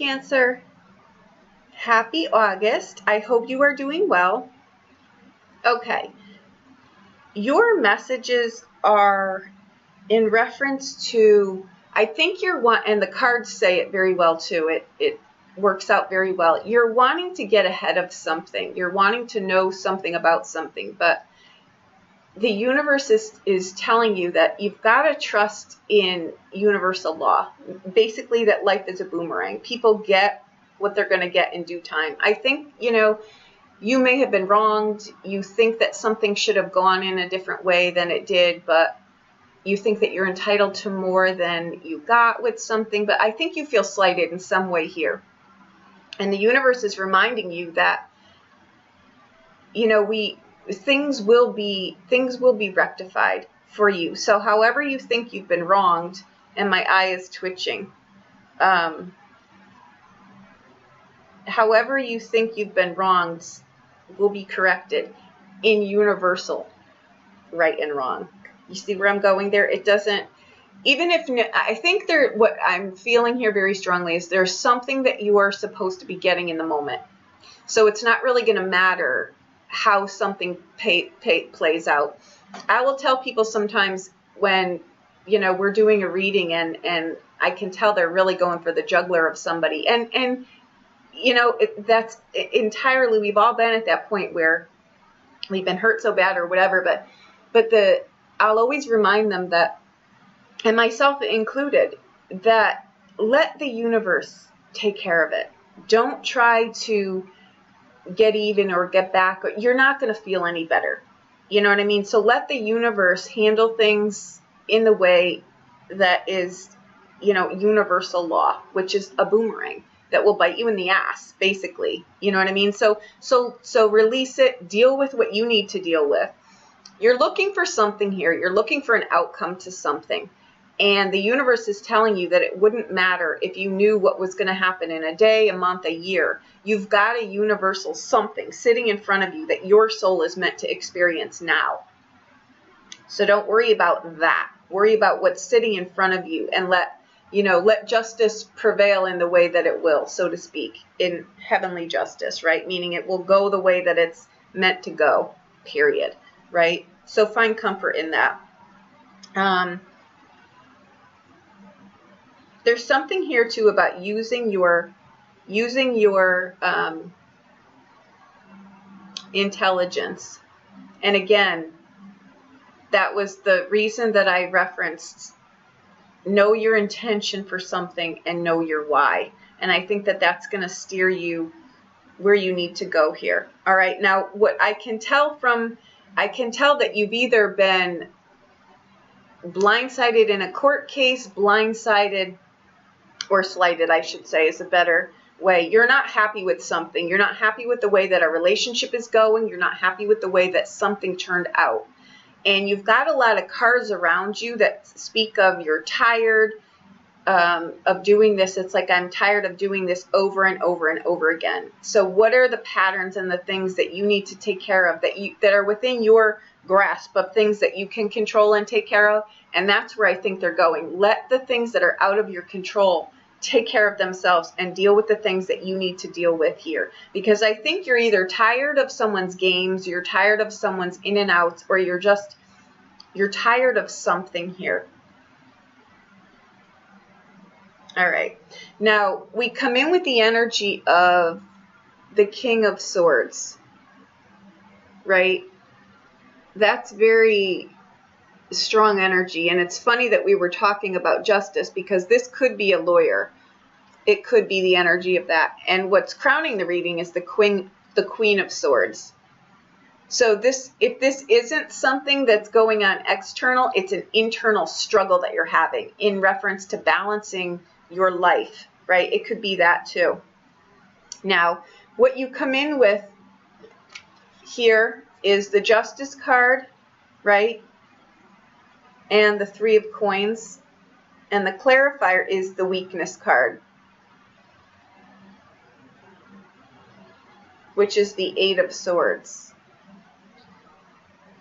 Cancer. Happy August. I hope you are doing well. Okay. Your messages are in reference to, I think and the cards say it very well too. It works out very well. You're wanting to get ahead of something. You're wanting to know something about something, but the universe is telling you that you've got to trust in universal law. Basically, that life is a boomerang. People get what they're going to get in due time. I think, you may have been wronged. You think that something should have gone in a different way than it did, but you think that you're entitled to more than you got with something. But I think you feel slighted in some way here. And the universe is reminding you that, things will be rectified for you. So however you think you've been wronged, and my eye is twitching, however you think you've been wronged will be corrected in universal right and wrong. You see where I'm going there? It doesn't, even if, I think what I'm feeling here very strongly is there's something that you are supposed to be getting in the moment. So it's not really going to matter how something plays out. I will tell people sometimes when, we're doing a reading and I can tell they're really going for the jugular of somebody. And that's entirely, we've all been at that point where we've been hurt so bad or whatever, but I'll always remind them that, and myself included, that let the universe take care of it. Don't try to get even or get back. You're not going to feel any better. You know what I mean? So let the universe handle things in the way that is, universal law, which is a boomerang that will bite you in the ass, basically. You know what I mean? So release it, deal with what you need to deal with. You're looking for something here. You're looking for an outcome to something. And the universe is telling you that it wouldn't matter if you knew what was going to happen in a day, a month, a year. You've got a universal something sitting in front of you that your soul is meant to experience now. So don't worry about that. Worry about what's sitting in front of you and let justice prevail in the way that it will, so to speak, in heavenly justice, right? Meaning it will go the way that it's meant to go, period, right? So find comfort in that. There's something here too about using your intelligence. And again, that was the reason that I referenced know your intention for something and know your why. And I think that that's going to steer you where you need to go here. All right. Now, what I can tell that you've either been blindsided in a court case, blindsided or slighted, I should say, is a better way. You're not happy with something. You're not happy with the way that a relationship is going. You're not happy with the way that something turned out. And you've got a lot of cards around you that speak of you're tired of doing this. It's like, I'm tired of doing this over and over and over again. So what are the patterns and the things that you need to take care of that are within your grasp of things that you can control and take care of? And that's where I think they're going. Let the things that are out of your control take care of themselves and deal with the things that you need to deal with here. Because I think you're either tired of someone's games, you're tired of someone's in and outs, or you're tired of something here. All right. Now, we come in with the energy of the King of Swords, right? That's very strong energy. And it's funny that we were talking about justice because this could be a lawyer. It could be the energy of that. And what's crowning the reading is the Queen of Swords. So if this isn't something that's going on external, it's an internal struggle that you're having in reference to balancing your life, right? It could be that too. Now, what you come in with here is the Justice card, right? And the Three of Coins. And the clarifier is the Weakness card, which is the Eight of Swords.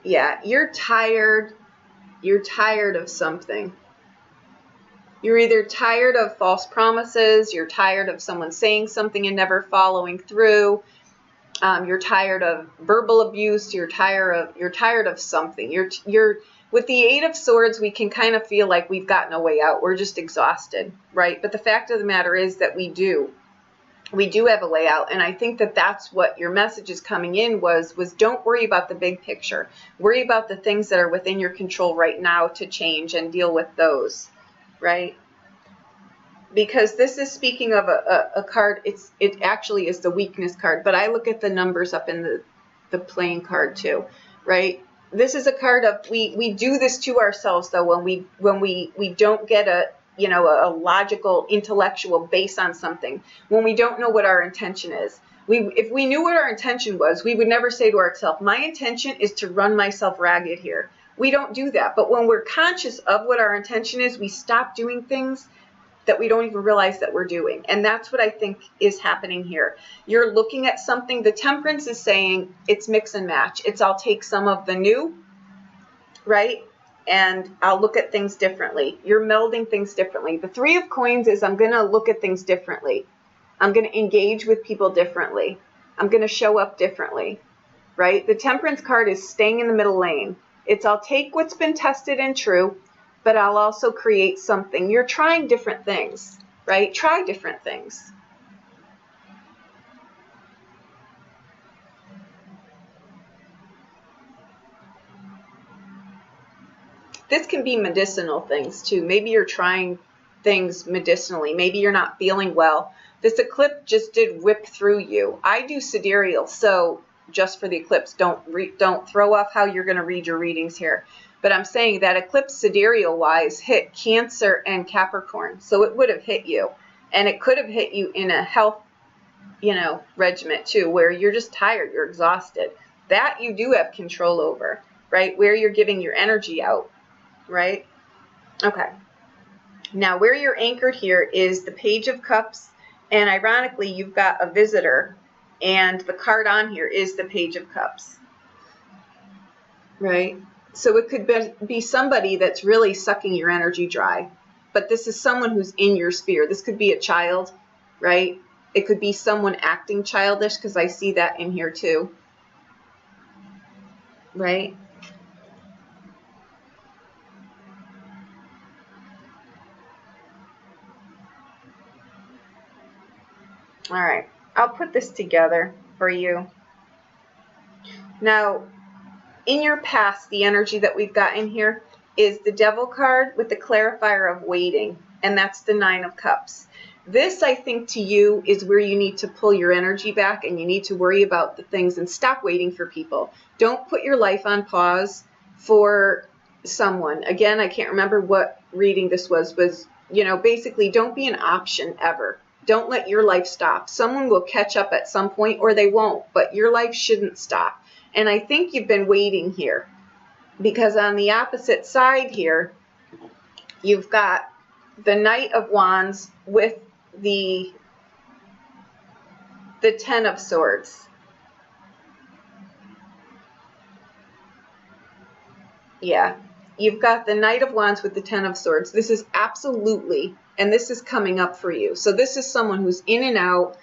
Yeah, you're tired. You're tired of something. You're either tired of false promises, you're tired of someone saying something and never following through, you're tired of verbal abuse, you're tired of something. You're with the Eight of Swords, we can kind of feel like we've gotten a way out. We're just exhausted, right? But the fact of the matter is that we do have a way out. And I think that that's what your message is coming in was don't worry about the big picture. Worry about the things that are within your control right now to change and deal with those, right? Because this is speaking of a card, it actually is the weakness card, but I look at the numbers up in the playing card too, right? This is a card of we do this to ourselves though when we don't get a logical intellectual base on something, when we don't know what our intention is. If we knew what our intention was, we would never say to ourselves, my intention is to run myself ragged here. We don't do that. But when we're conscious of what our intention is, we stop doing things that we don't even realize that we're doing. And that's what I think is happening here. You're looking at something. The Temperance is saying it's mix and match. I'll take some of the new, right? And I'll look at things differently. You're melding things differently. The Three of Coins is I'm going to look at things differently. I'm going to engage with people differently. I'm going to show up differently, right? The Temperance card is staying in the middle lane. I'll take what's been tested and true, but I'll also create something. You're trying different things, right? Try different things. This can be medicinal things too. Maybe you're trying things medicinally. Maybe you're not feeling well. This eclipse just did whip through you. I do sidereal, so just for the eclipse, don't throw off how you're going to read your readings here. But I'm saying that eclipse sidereal-wise hit Cancer and Capricorn. So it would have hit you. And it could have hit you in a health, regiment too, where you're just tired, you're exhausted. That you do have control over, right? Where you're giving your energy out, right? Okay. Now, where you're anchored here is the Page of Cups. And ironically, you've got a visitor. And the card on here is the Page of Cups, right? So it could be somebody that's really sucking your energy dry. But this is someone who's in your sphere. This could be a child, right? It could be someone acting childish, because I see that in here too, right? All right. I'll put this together for you. Now, in your past, the energy that we've got in here is the Devil card with the clarifier of waiting, and that's the Nine of Cups. This, I think, to you is where you need to pull your energy back and you need to worry about the things and stop waiting for people. Don't put your life on pause for someone. Again, I can't remember what reading this was, basically don't be an option ever. Don't let your life stop. Someone will catch up at some point or they won't, but your life shouldn't stop. And I think you've been waiting here because on the opposite side here, you've got the Knight of Wands with the Ten of Swords. Yeah, you've got the Knight of Wands with the Ten of Swords. This is absolutely, and this is coming up for you. So this is someone who's in and out.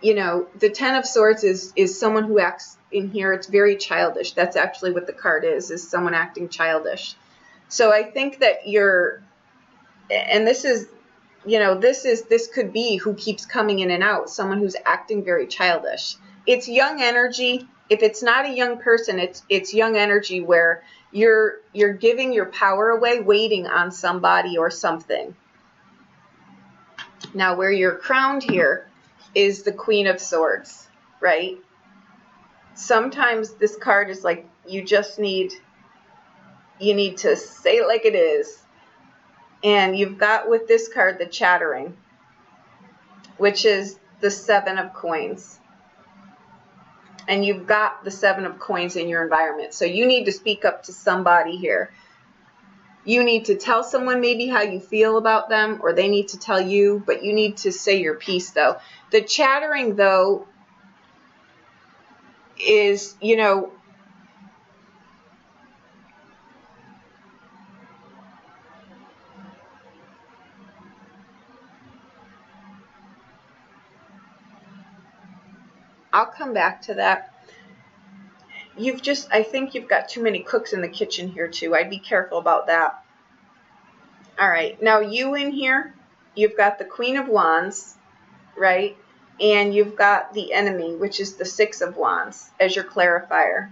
The Ten of Swords is someone who acts in here. It's very childish. That's actually what the card is someone acting childish. So I think that this could be who keeps coming in and out, someone who's acting very childish. It's young energy. If it's not a young person, it's young energy where you're giving your power away, waiting on somebody or something. Now, where you're crowned here is the Queen of Swords, right? Sometimes this card is like you need to say it like it is. And you've got with this card the Chattering, which is the Seven of Coins. And you've got the Seven of Coins in your environment. So you need to speak up to somebody here. You need to tell someone maybe how you feel about them, or they need to tell you, but you need to say your piece though. The Chattering though is, I'll come back to that. I think you've got too many cooks in the kitchen here too. I'd be careful about that. All right, now you in here, you've got the Queen of Wands, right? And you've got the Enemy, which is the Six of Wands, as your clarifier.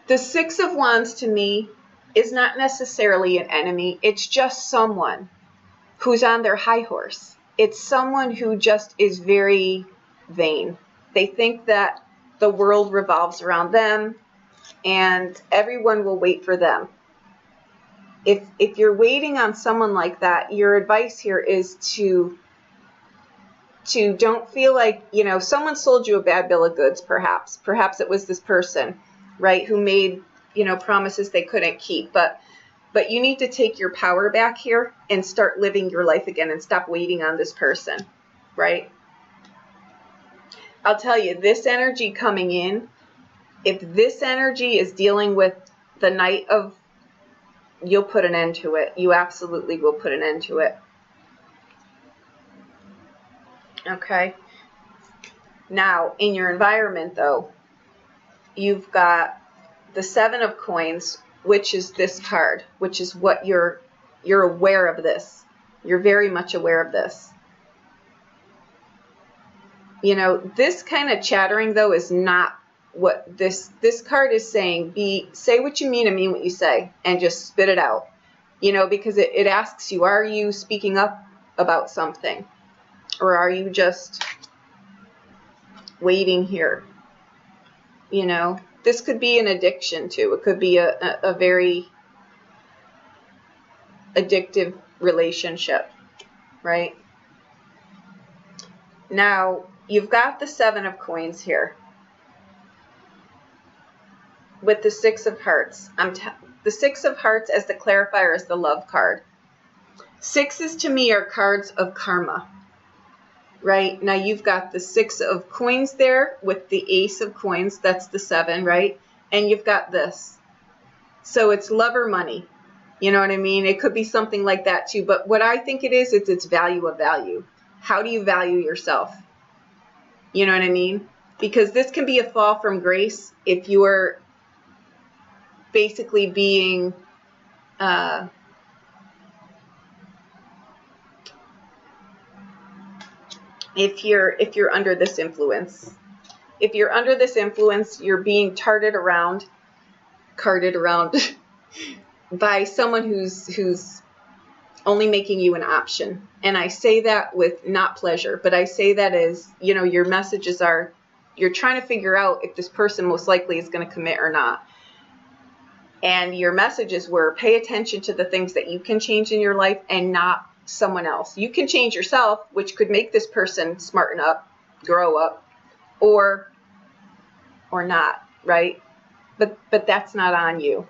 The Six of Wands to me is not necessarily an enemy. It's just someone who's on their high horse. It's someone who just is very vain. They think that the world revolves around them and everyone will wait for them. If you're waiting on someone like that, your advice here is to don't feel like, you know, someone sold you a bad bill of goods, perhaps. Perhaps it was this person, right, who made, you know, promises they couldn't keep. But you need to take your power back here and start living your life again and stop waiting on this person, right? I'll tell you, this energy coming in, if this energy is dealing with the Knight of, you'll put an end to it. You absolutely will put an end to it. Okay. Now, in your environment, though, you've got the Seven of Coins, which is this card, which is what you're aware of this. You're very much aware of this. You know, this kind of chattering, though, is not what this card is saying. Say what you mean and mean what you say, and just spit it out. You know, because it asks you, are you speaking up about something? Or are you just waiting here? You know, this could be an addiction too. It could be a very addictive relationship, right? Now, you've got the Seven of Coins here with the Six of Hearts. The Six of Hearts as the clarifier is the love card. Sixes to me are cards of karma. Right? Now you've got the Six of Coins there with the Ace of Coins. That's the Seven, right? And you've got this. So it's love or money. You know what I mean? It could be something like that too. But what I think it is, it's its value of value. How do you value yourself? You know what I mean? Because this can be a fall from grace if you are basically being if you're under this influence. If you're under this influence, you're being carted around by someone who's only making you an option. And I say that with not pleasure, but I say that as, you know, your messages are, you're trying to figure out if this person most likely is going to commit or not. And your messages were, pay attention to the things that you can change in your life and not someone else. You can change yourself, which could make this person smarten up, grow up, or not, right? But that's not on you.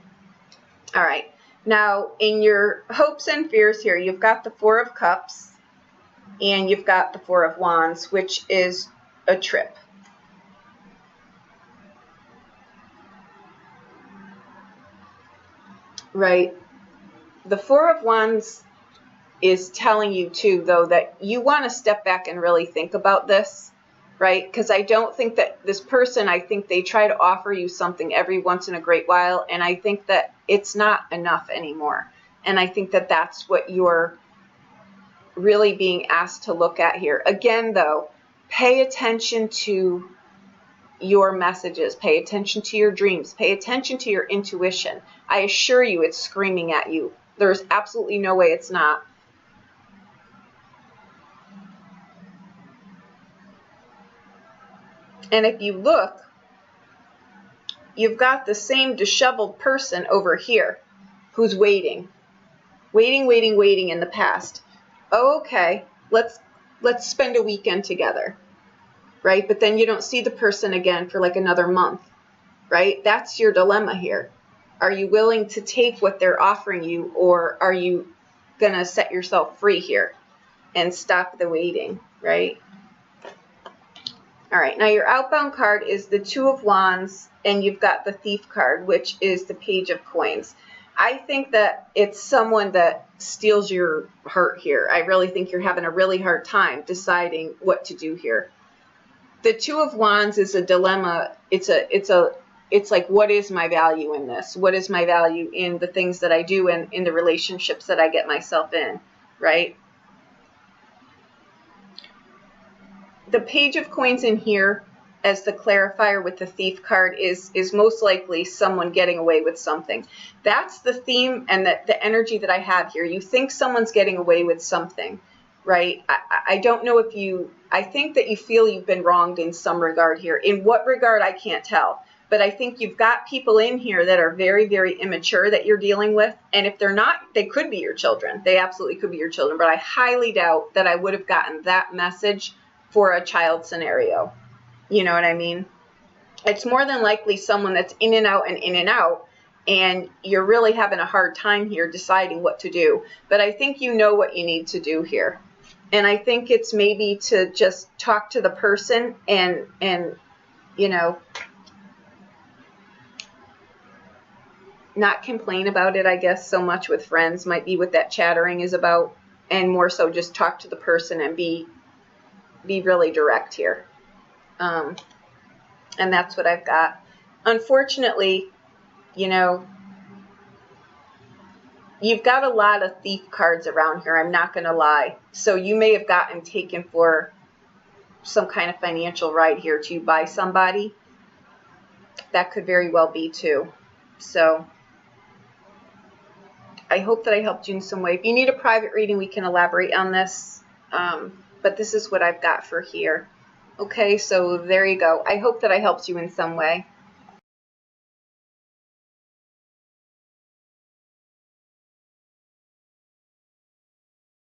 All right. Now, in your hopes and fears here, you've got the Four of Cups and you've got the Four of Wands, which is a trip. Right? The Four of Wands is telling you too, though, that you want to step back and really think about this, right? Because I don't think that this person, I think they try to offer you something every once in a great while, and I think that it's not enough anymore. And I think that that's what you're really being asked to look at here. Again, though, pay attention to your messages, pay attention to your dreams, pay attention to your intuition. I assure you it's screaming at you. There's absolutely no way it's not. And if you look, you've got the same disheveled person over here who's waiting in the past. Oh, okay, let's spend a weekend together, right? But then you don't see the person again for like another month, right? That's your dilemma here. Are you willing to take what they're offering you, or are you going to set yourself free here and stop the waiting, right? All right, now your outbound card is the Two of Wands, and you've got the Thief card, which is the Page of Coins. I think that it's someone that steals your heart here. I really think you're having a really hard time deciding what to do here. The Two of Wands is a dilemma. It's like, what is my value in this? What is my value in the things that I do and in the relationships that I get myself in, right? The Page of Coins in here as the clarifier with the Thief card is most likely someone getting away with something. That's the theme and the energy that I have here. You think someone's getting away with something, right? I don't know if I think that you feel you've been wronged in some regard here. In what regard, I can't tell. But I think you've got people in here that are very, very immature that you're dealing with. And if they're not, they could be your children. They absolutely could be your children. But I highly doubt that I would have gotten that message for a child scenario. You know what I mean? It's more than likely someone that's in and out and in and out, and you're really having a hard time here deciding what to do. But I think you know what you need to do here. And I think it's maybe to just talk to the person and you know, not complain about it, I guess, so much with friends might be what that chattering is about, and more so just talk to the person and be really direct here. And that's what I've got. Unfortunately, you know, you've got a lot of thief cards around here, I'm not going to lie. So you may have gotten taken for some kind of financial ride here too by somebody. That could very well be too. So I hope that I helped you in some way. If you need a private reading, we can elaborate on this. But this is what I've got for here. Okay, so there you go. I hope that I helped you in some way.